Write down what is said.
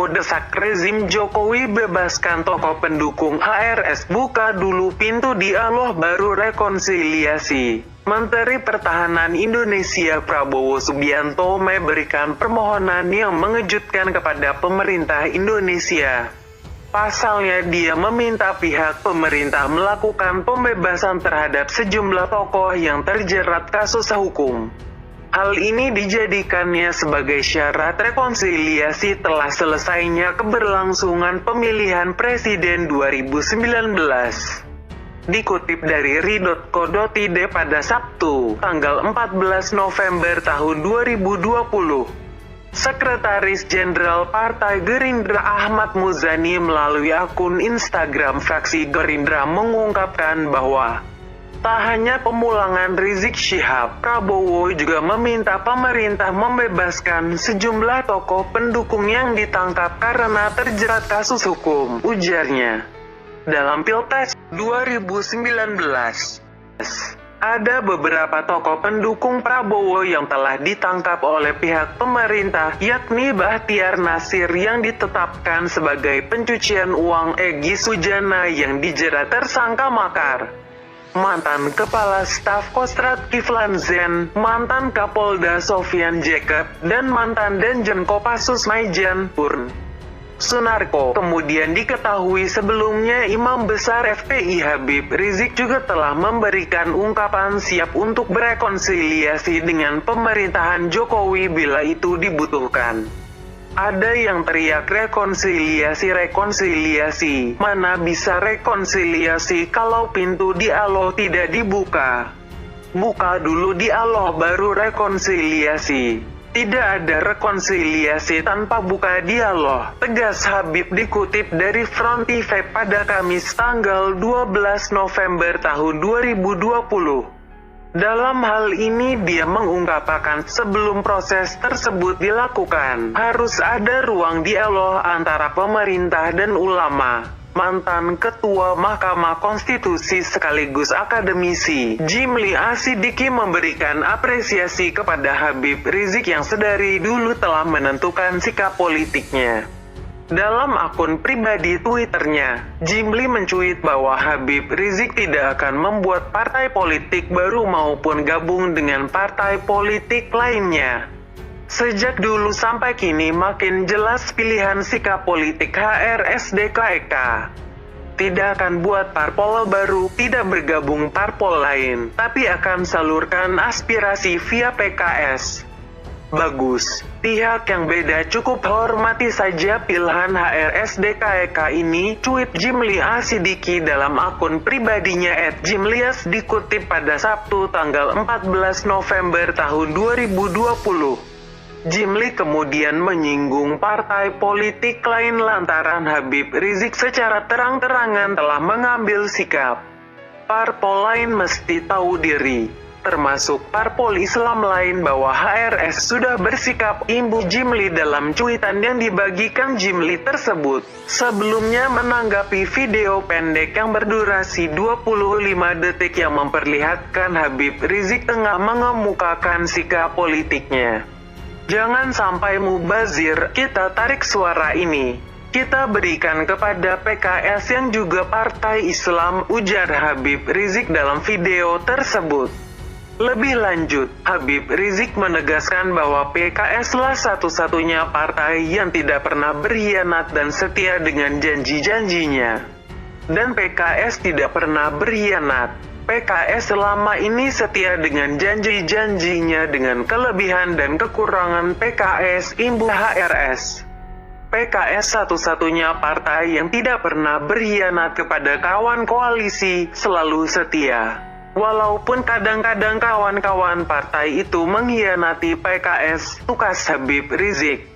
Prabowo desak rezim Jokowi bebaskan tokoh pendukung HRS, buka dulu pintu dialog baru rekonsiliasi. Menteri Pertahanan Indonesia Prabowo Subianto memberikan permohonan yang mengejutkan kepada pemerintah Indonesia. Pasalnya dia meminta pihak pemerintah melakukan pembebasan terhadap sejumlah tokoh yang terjerat kasus hukum. Hal ini dijadikannya sebagai syarat rekonsiliasi telah selesainya keberlangsungan pemilihan presiden 2019. Dikutip dari ri.co.id pada Sabtu, tanggal 14 November tahun 2020. Sekretaris Jenderal Partai Gerindra Ahmad Muzani melalui akun Instagram fraksi Gerindra mengungkapkan bahwa tak hanya pemulangan Rizik Syihab, Prabowo juga meminta pemerintah membebaskan sejumlah tokoh pendukung yang ditangkap karena terjerat kasus hukum, ujarnya. Dalam Pilpres 2019, ada beberapa tokoh pendukung Prabowo yang telah ditangkap oleh pihak pemerintah, yakni Bahtiar Nasir yang ditetapkan sebagai pencucian uang, Egy Sujana yang dijerat tersangka makar, mantan Kepala Staf Kostrad Kiflan Zen, mantan Kapolda Sofyan Jacob, dan mantan Danjen Kopassus Maijen Purn Sunarko. Kemudian diketahui sebelumnya Imam Besar FPI Habib Rizik juga telah memberikan ungkapan siap untuk berekonsiliasi dengan pemerintahan Jokowi bila itu dibutuhkan. Ada yang teriak rekonsiliasi, mana bisa rekonsiliasi kalau pintu dialog tidak dibuka. Buka dulu dialog baru rekonsiliasi. Tidak ada rekonsiliasi tanpa buka dialog, tegas Habib dikutip dari Front TV pada Kamis tanggal 12 November tahun 2020. Dalam hal ini dia mengungkapkan sebelum proses tersebut dilakukan, harus ada ruang dialog antara pemerintah dan ulama. Mantan Ketua Mahkamah Konstitusi sekaligus akademisi, Jimli Asidiki memberikan apresiasi kepada Habib Rizik yang sedari dulu telah menentukan sikap politiknya. Dalam akun pribadi Twitternya, Jimli mencuit bahwa Habib Rizik tidak akan membuat partai politik baru maupun gabung dengan partai politik lainnya. Sejak dulu sampai kini makin jelas pilihan sikap politik HRSDKEK. Tidak akan buat parpol baru, tidak bergabung parpol lain, tapi akan salurkan aspirasi via PKS. Bagus, pihak yang beda cukup hormati saja pilihan HRSDKEK ini, cuit Jimli Asidiki dalam akun pribadinya @jimlias dikutip pada Sabtu tanggal 14 November tahun 2020. Jimli kemudian menyinggung partai politik lain lantaran Habib Rizik secara terang-terangan telah mengambil sikap. Parpol lain mesti tahu diri, termasuk parpol Islam lain bahwa HRS sudah bersikap, imbu Jimli dalam cuitan yang dibagikan Jimli tersebut. Sebelumnya menanggapi video pendek yang berdurasi 25 detik yang memperlihatkan Habib Rizik tengah mengemukakan sikap politiknya. Jangan sampai mubazir, kita tarik suara ini. Kita berikan kepada PKS yang juga partai Islam, ujar Habib Rizik dalam video tersebut. Lebih lanjut, Habib Rizik menegaskan bahwa PKS lah satu-satunya partai yang tidak pernah berkhianat dan setia dengan janji-janjinya. Dan PKS tidak pernah berkhianat. PKS selama ini setia dengan janji-janjinya dengan kelebihan dan kekurangan PKS, imbu HRS. PKS satu-satunya partai yang tidak pernah berkhianat kepada kawan koalisi, selalu setia. Walaupun kadang-kadang kawan-kawan partai itu mengkhianati PKS, tukas Habib Rizik.